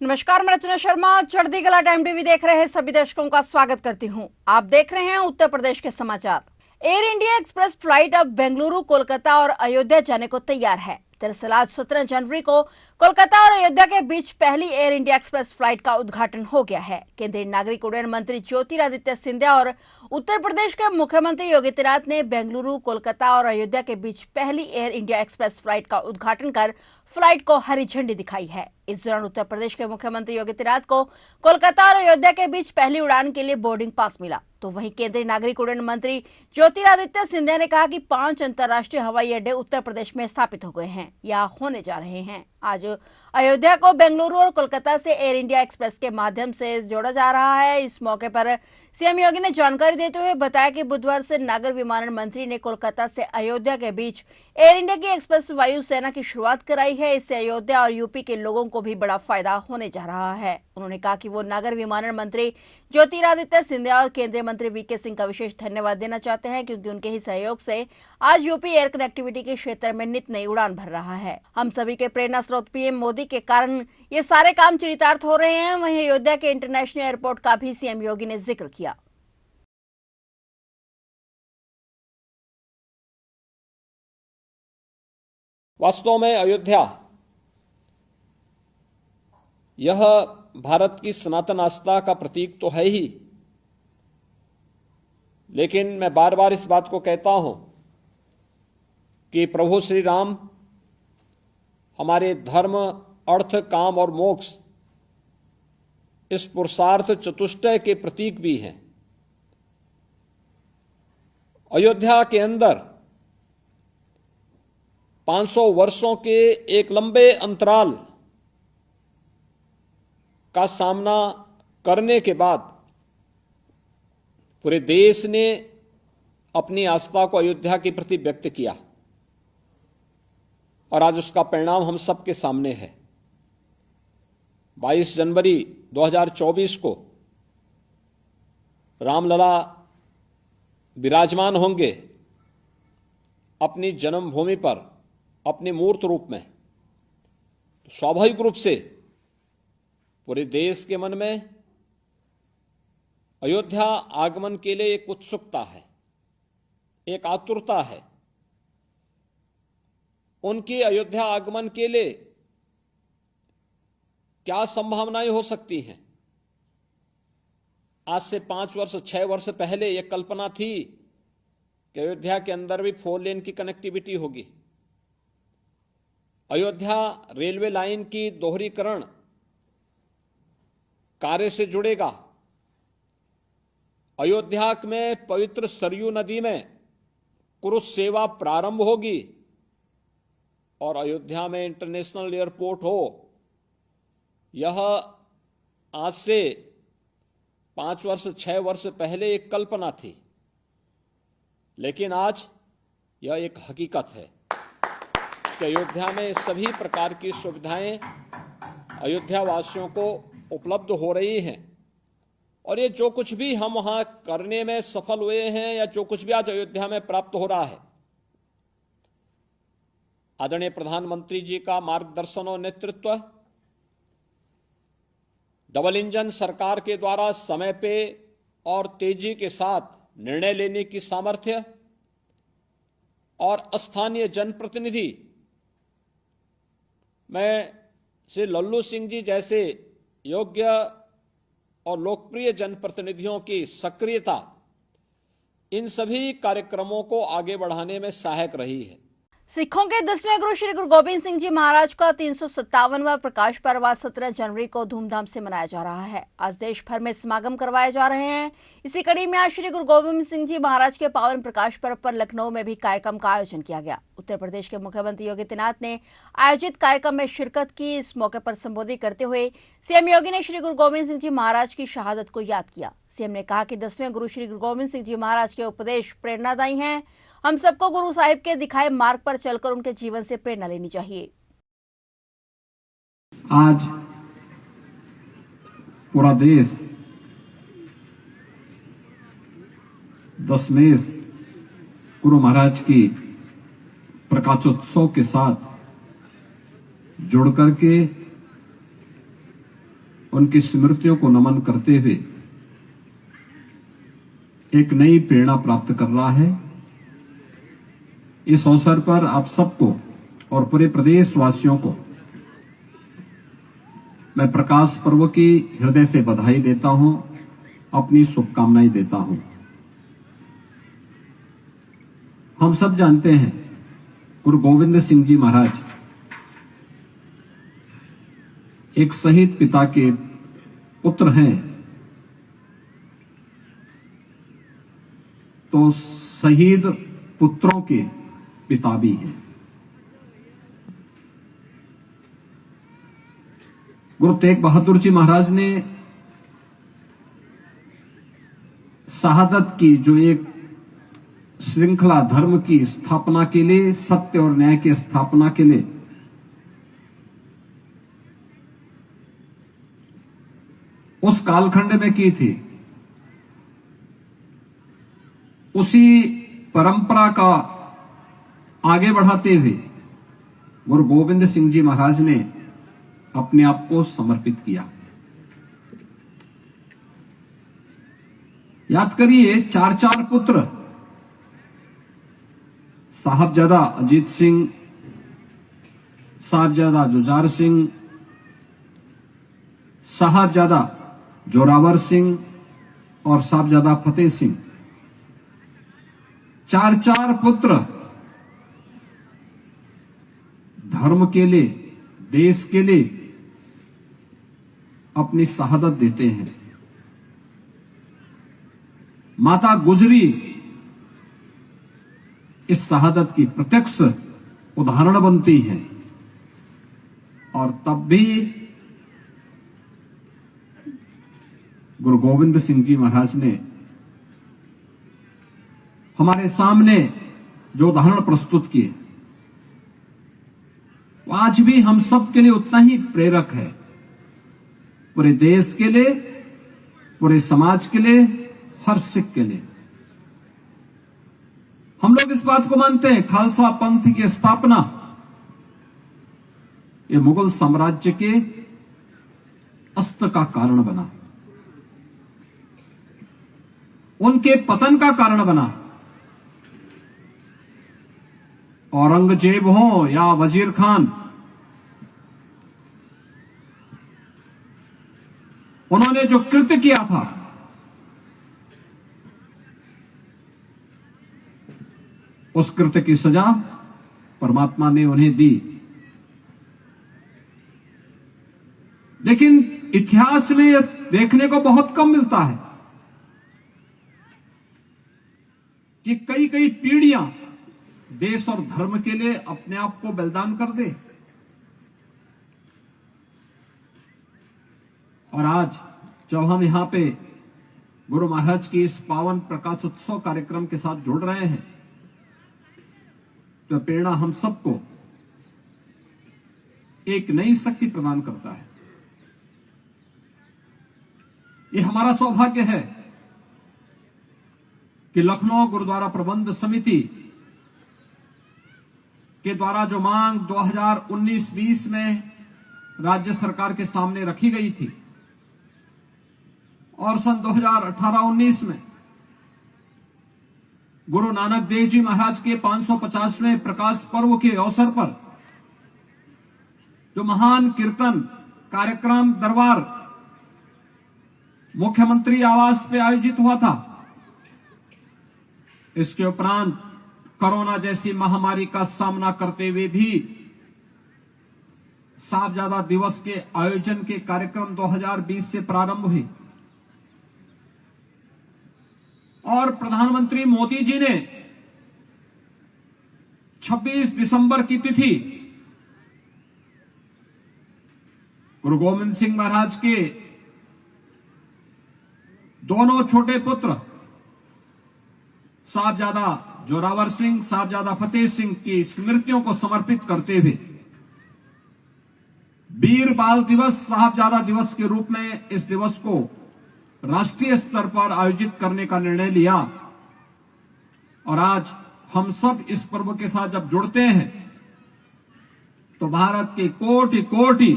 नमस्कार, मैं रचना शर्मा चढ़ती कला टाइम टीवी देख रहे हैं सभी दर्शकों का स्वागत करती हूं। आप देख रहे हैं उत्तर प्रदेश के समाचार। एयर इंडिया एक्सप्रेस फ्लाइट अब बेंगलुरु, कोलकाता और अयोध्या जाने को तैयार है। दरअसल आज 17 जनवरी को कोलकाता और अयोध्या के बीच पहली एयर इंडिया एक्सप्रेस फ्लाइट का उद्घाटन हो गया है। केंद्रीय नागरिक उड्डयन मंत्री ज्योतिरादित्य सिंधिया और उत्तर प्रदेश के मुख्यमंत्री योगी आदित्यनाथ ने बेंगलुरु, कोलकाता और अयोध्या के बीच पहली एयर इंडिया एक्सप्रेस फ्लाइट का उद्घाटन कर फ्लाइट को हरी झंडी दिखाई है। इस दौरान उत्तर प्रदेश के मुख्यमंत्री योगी आदित्यनाथ को कोलकाता और अयोध्या के बीच पहली उड़ान के लिए बोर्डिंग पास मिला। तो वहीं केंद्रीय नागरिक उड्डयन मंत्री ज्योतिरादित्य सिंधिया ने कहा कि 5 अंतर्राष्ट्रीय हवाई अड्डे उत्तर प्रदेश में स्थापित हो गए हैं या होने जा रहे हैं। आज अयोध्या को बेंगलुरु और कोलकाता से एयर इंडिया एक्सप्रेस के माध्यम से जोड़ा जा रहा है। इस मौके पर सीएम योगी ने जानकारी देते हुए बताया कि बुधवार से नागर विमानन मंत्री ने कोलकाता से अयोध्या के बीच एयर इंडिया की एक्सप्रेस वायु सेना की शुरुआत कराई है। इससे अयोध्या और यूपी के लोगों को भी बड़ा फायदा होने जा रहा है। उन्होंने कहा कि वो नागर विमानन मंत्री ज्योतिरादित्य सिंधिया और केंद्रीय मंत्री वीके सिंह का विशेष धन्यवाद देना चाहते हैं, क्योंकि उनके ही सहयोग से आज यूपी एयर कनेक्टिविटी के क्षेत्र में नित नई उड़ान भर रहा है। हम सभी के प्रेरणा स्रोत पीएम मोदी के कारण ये सारे काम चरितार्थ हो रहे हैं। वहीं अयोध्या के इंटरनेशनल एयरपोर्ट का भी सीएम योगी ने जिक्र किया। वास्तव में अयोध्या यह भारत की सनातन आस्था का प्रतीक तो है ही, लेकिन मैं बार बार इस बात को कहता हूं कि प्रभु श्री राम हमारे धर्म, अर्थ, काम और मोक्ष इस पुरुषार्थ चतुष्टय के प्रतीक भी हैं। अयोध्या के अंदर 500 वर्षों के एक लंबे अंतराल का सामना करने के बाद पूरे देश ने अपनी आस्था को अयोध्या के प्रति व्यक्त किया और आज उसका परिणाम हम सबके सामने है। 22 जनवरी 2024 को रामलला विराजमान होंगे अपनी जन्मभूमि पर अपने मूर्त रूप में। स्वाभाविक रूप से पूरे देश के मन में अयोध्या आगमन के लिए एक उत्सुकता है, एक आतुरता है। उनकी अयोध्या आगमन के लिए क्या संभावनाएं हो सकती हैं? आज से 5 वर्ष, 6 वर्ष पहले यह कल्पना थी कि अयोध्या के अंदर भी 4 लेन की कनेक्टिविटी होगी। अयोध्या रेलवे लाइन की दोहरीकरण कार्य से जुड़ेगा। अयोध्या में पवित्र सरयू नदी में क्रूज सेवा प्रारंभ होगी और अयोध्या में इंटरनेशनल एयरपोर्ट हो। यह आज से 5 वर्ष, 6 वर्ष पहले एक कल्पना थी, लेकिन आज यह एक हकीकत है कि अयोध्या में सभी प्रकार की सुविधाएं अयोध्या वासियों को उपलब्ध हो रही हैं। और ये जो कुछ भी हम वहां करने में सफल हुए हैं या जो कुछ भी आज अयोध्या में प्राप्त हो रहा है, आदरणीय प्रधानमंत्री जी का मार्गदर्शन और नेतृत्व, डबल इंजन सरकार के द्वारा समय पे और तेजी के साथ निर्णय लेने की सामर्थ्य और स्थानीय जनप्रतिनिधि में श्री लल्लू सिंह जी जैसे योग्य और लोकप्रिय जनप्रतिनिधियों की सक्रियता इन सभी कार्यक्रमों को आगे बढ़ाने में सहायक रही है। सिखों के 10वें गुरु श्री गुरु गोविंद सिंह जी महाराज का 357वां प्रकाश पर्व आज 17 जनवरी को धूमधाम से मनाया जा रहा है। आज देश भर में समागम करवाए जा रहे हैं। इसी कड़ी में आज श्री गुरु गोविंद सिंह जी महाराज के पावन प्रकाश पर्व पर लखनऊ में भी कार्यक्रम का आयोजन किया गया। उत्तर प्रदेश के मुख्यमंत्री योगी आदित्यनाथ ने आयोजित कार्यक्रम में शिरकत की। इस मौके पर संबोधित करते हुए सीएम योगी ने श्री गुरु गोविंद सिंह जी महाराज की शहादत को याद किया। सीएम ने कहा कि 10वें गुरु श्री गुरु गोविंद सिंह जी महाराज के उपदेश प्रेरणादायी हैं। हम सबको गुरु साहिब के दिखाए मार्ग पर चलकर उनके जीवन से प्रेरणा लेनी चाहिए। आज पूरा देश दशमेश गुरु महाराज की प्रकाशोत्सव के साथ जुड़ करके उनकी स्मृतियों को नमन करते हुए एक नई प्रेरणा प्राप्त कर रहा है। इस अवसर पर आप सबको और पूरे प्रदेशवासियों को मैं प्रकाश पर्व की हृदय से बधाई देता हूं, अपनी शुभकामनाएं देता हूं। हम सब जानते हैं गुरु गोविंद सिंह जी महाराज एक शहीद पिता के पुत्र हैं, तो शहीद पुत्रों के पिता भी हैं। गुरु तेग बहादुर जी महाराज ने शहादत की जो एक श्रृंखला धर्म की स्थापना के लिए, सत्य और न्याय की स्थापना के लिए उस कालखंड में की थी, उसी परंपरा का आगे बढ़ाते हुए गुरु गोविंद सिंह जी महाराज ने अपने आप को समर्पित किया। याद करिए, चार पुत्र, साहबजादा अजीत सिंह, साहबजादा जुझार सिंह, साहबजादा जोरावर सिंह और साहबजादा फतेह सिंह, चार पुत्र धर्म के लिए, देश के लिए अपनी शहादत देते हैं। माता गुजरी इस शहादत की प्रत्यक्ष उदाहरण बनती है, और तब भी गुरु गोविंद सिंह जी महाराज ने हमारे सामने जो उदाहरण प्रस्तुत किए, वो आज भी हम सब के लिए उतना ही प्रेरक है। पूरे देश के लिए, पूरे समाज के लिए, हर सिख के लिए। हम लोग इस बात को मानते हैं, खालसा पंथ की स्थापना ये मुगल साम्राज्य के अस्त का कारण बना, उनके पतन का कारण बना। औरंगजेब हो या वजीर खान, उन्होंने जो कृत्य किया था उस कृत्य की सजा परमात्मा ने उन्हें दी। लेकिन इतिहास में यह देखने को बहुत कम मिलता है कि कई कई पीढ़ियां देश और धर्म के लिए अपने आप को बलिदान कर दे। और आज जब हम यहां पे गुरु महाराज की इस पावन प्रकाश उत्सव कार्यक्रम के साथ जुड़ रहे हैं, तो प्रेरणा हम सबको एक नई शक्ति प्रदान करता है। यह हमारा सौभाग्य है कि लखनऊ गुरुद्वारा प्रबंध समिति के द्वारा जो मांग 2019-20 में राज्य सरकार के सामने रखी गई थी, और सन 2018-19 में गुरु नानक देव जी महाराज के 550वें प्रकाश पर्व के अवसर पर जो महान कीर्तन कार्यक्रम दरबार मुख्यमंत्री आवास पे आयोजित हुआ था, इसके उपरांत कोरोना जैसी महामारी का सामना करते हुए भी साहबजादा दिवस के आयोजन के कार्यक्रम 2020 से प्रारंभ हुए, और प्रधानमंत्री मोदी जी ने 26 दिसंबर की तिथि गुरु गोविंद सिंह महाराज के दोनों छोटे पुत्र साहबजादा जोरावर सिंह, साहबजादा फतेह सिंह की स्मृतियों को समर्पित करते हुए वीर बाल दिवस, साहबजादा दिवस के रूप में इस दिवस को राष्ट्रीय स्तर पर आयोजित करने का निर्णय लिया। और आज हम सब इस पर्व के साथ जब जुड़ते हैं तो भारत के कोटि कोटि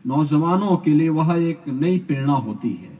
नौजवानों के लिए वह एक नई प्रेरणा होती है।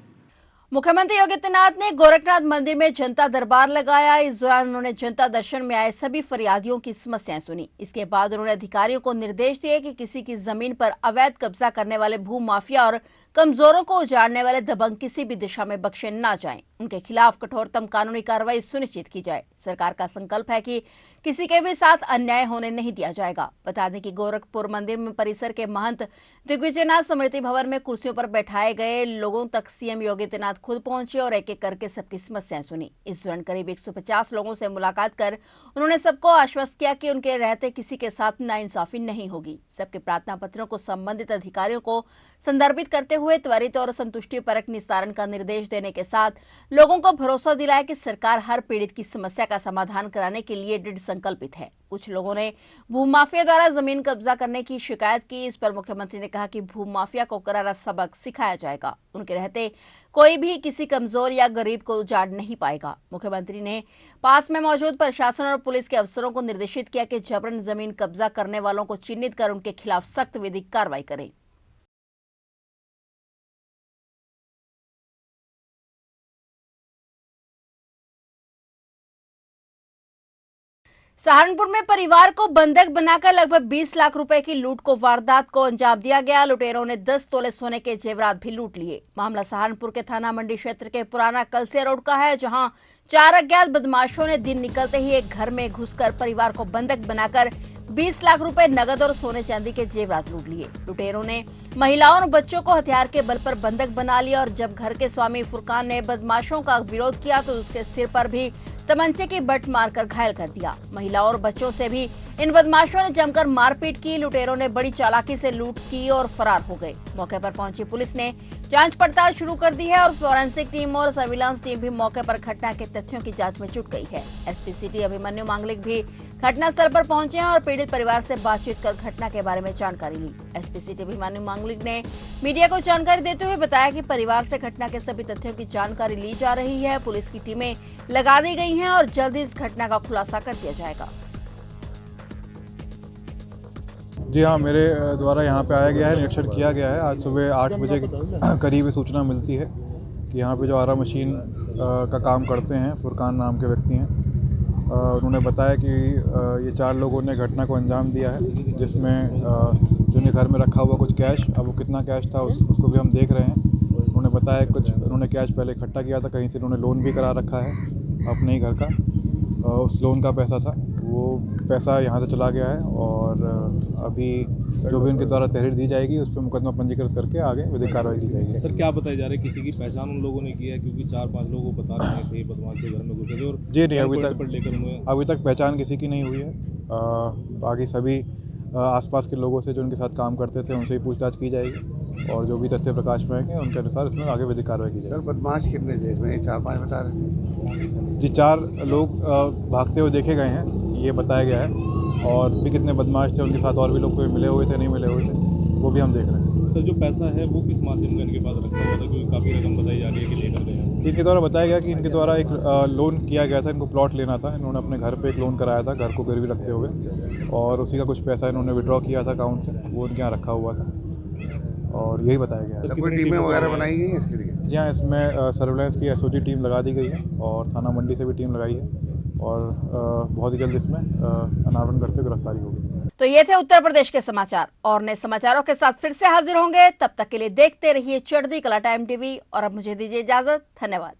मुख्यमंत्री योगी आदित्यनाथ ने गोरखनाथ मंदिर में जनता दरबार लगाया। इस दौरान उन्होंने जनता दर्शन में आए सभी फरियादियों की समस्याएं सुनी। इसके बाद उन्होंने अधिकारियों को निर्देश दिए कि किसी की जमीन पर अवैध कब्जा करने वाले भू माफिया और कमजोरों को उजाड़ने वाले दबंग किसी भी दिशा में बख्शे न जाएं। उनके खिलाफ कठोरतम कानूनी कार्रवाई सुनिश्चित की जाए। सरकार का संकल्प है कि किसी के भी साथ अन्याय होने नहीं दिया जाएगा। बता दें कि गोरखपुर मंदिर में परिसर के महंत दिग्विजयनाथ स्मृति भवन में कुर्सियों पर बैठाए गए लोगों तक सीएम योगी आदित्यनाथ खुद पहुंचे और एक एक करके सबकी समस्याएं सुनी। इस दौरान करीब 150 लोगों से मुलाकात कर उन्होंने सबको आश्वस्त किया कि उनके रहते किसी के साथ नाइंसाफी नहीं होगी। सबके प्रार्थना पत्रों को संबंधित अधिकारियों को संदर्भित करते हुए त्वरित और संतुष्टिपरक निस्तारण का निर्देश देने के साथ लोगों को भरोसा दिलाया कि सरकार हर पीड़ित की समस्या का समाधान कराने के लिए दृढ़ संकल्पित है। कुछ लोगों ने भूमाफिया द्वारा जमीन कब्जा करने की शिकायत की। इस पर मुख्यमंत्री ने कहा कि भूमाफिया को करारा सबक सिखाया जाएगा। उनके रहते कोई भी किसी कमजोर या गरीब को उजाड़ नहीं पाएगा। मुख्यमंत्री ने पास में मौजूद प्रशासन और पुलिस के अफसरों को निर्देशित किया कि जबरन जमीन कब्जा करने वालों को चिन्हित कर उनके खिलाफ सख्त विधिक कार्रवाई करें। सहारनपुर में परिवार को बंधक बनाकर लगभग 20 लाख रुपए की लूट को वारदात को अंजाम दिया गया। लुटेरों ने 10 तोले सोने के जेवरात भी लूट लिए। मामला सहारनपुर के थाना मंडी क्षेत्र के पुराना कलसिया रोड का है, जहां 4 अज्ञात बदमाशों ने दिन निकलते ही एक घर में घुसकर परिवार को बंधक बनाकर 20 लाख रुपए नगद और सोने चांदी के जेवरात लूट लिए। लुटेरों ने महिलाओं और बच्चों को हथियार के बल पर बंधक बना लिया और जब घर के स्वामी फुरकान ने बदमाशों का विरोध किया तो उसके सिर पर भी तमंचे की बट मारकर घायल कर दिया। महिलाओं और बच्चों से भी इन बदमाशों ने जमकर मारपीट की। लुटेरों ने बड़ी चालाकी से लूट की और फरार हो गए। मौके पर पहुंची पुलिस ने जांच पड़ताल शुरू कर दी है और फॉरेंसिक टीम और सर्विलांस टीम भी मौके पर घटना के तथ्यों की जांच में जुट गई है। एसपी सिटी अभिमन्यु मांगलिक भी घटनास्थल पर पहुंचे हैं और पीड़ित परिवार से बातचीत कर घटना के बारे में जानकारी ली। एसपी सिटी अभिमन्यु मांगलिक ने मीडिया को जानकारी देते हुए बताया कि परिवार से घटना के सभी तथ्यों की जानकारी ली जा रही है। पुलिस की टीमें लगा दी गई हैं और जल्द ही इस घटना का खुलासा कर दिया जाएगा। जी हाँ, मेरे द्वारा यहाँ पे आया गया है, निरीक्षण किया गया है। आज सुबह 8 बजे के करीब सूचना मिलती है कि यहाँ पे जो आरा मशीन का काम करते हैं फुरकान नाम के व्यक्ति हैं, उन्होंने बताया कि ये 4 लोगों ने घटना को अंजाम दिया है, जिसमें जो उन्हें घर में रखा हुआ कुछ कैश, अब वो कितना कैश था उसको भी हम देख रहे हैं। उन्होंने बताया कुछ उन्होंने कैश पहले इकट्ठा किया था, कहीं से उन्होंने लोन भी करा रखा है अपने ही घर का, उस लोन का पैसा था, वो पैसा यहाँ से चला गया है और अभी जो भी उनके द्वारा तहरीर दी जाएगी उस पर मुकदमा पंजीकृत करके आगे विधिक कार्रवाई की जाएगी। सर, क्या बताया जा रहा है, किसी की पहचान उन लोगों ने की है? क्योंकि 4-5 लोगों को बता रहे थे बदमाश के घर में घुसे थे और जी नहीं, अभी तक पहचान किसी की नहीं हुई है। बाकी सभी आसपास के लोगों से जो उनके साथ काम करते थे उनसे ही पूछताछ की जाएगी और जो भी तथ्य प्रकाश में आएंगे उनके अनुसार इसमें आगे विधिक कार्रवाई की जाएगी। सर, बदमाश कितने थे इसमें? 4-5 बता रहे जी, 4 लोग भागते हुए देखे गए हैं, ये बताया गया है, और भी कितने बदमाश थे उनके साथ और भी लोग कोई मिले हुए थे नहीं मिले हुए थे वो भी हम देख रहे हैं। सर, जो पैसा है वो किस माध्यम में इनके पास रखा हुआ था, क्योंकि काफ़ी रकम बताई जा रही है कि लेकर गए हैं? इनके द्वारा बताया गया कि इनके द्वारा एक लोन किया गया था, इनको प्लॉट लेना था, इन्होंने अपने घर पे एक लोन कराया था घर को गिरवी रखते हुए, और उसी का कुछ पैसा इन्होंने विड्रॉ किया था अकाउंट से, वो उनके यहाँ रखा हुआ था और यही बताया गया है। कोई टीमें वगैरह बनाई गई हैं इसके लिए? जी हाँ, इसमें सर्विलांस की एसओजी टीम लगा दी गई है और थाना मंडी से भी टीम लगाई है और बहुत ही जल्द इसमें अनावरण करते हुए गिरफ्तारी होगी। तो ये थे उत्तर प्रदेश के समाचार और नए समाचारों के साथ फिर से हाजिर होंगे। तब तक के लिए देखते रहिए चढ़ती कला टाइम टीवी और अब मुझे दीजिए इजाजत। धन्यवाद।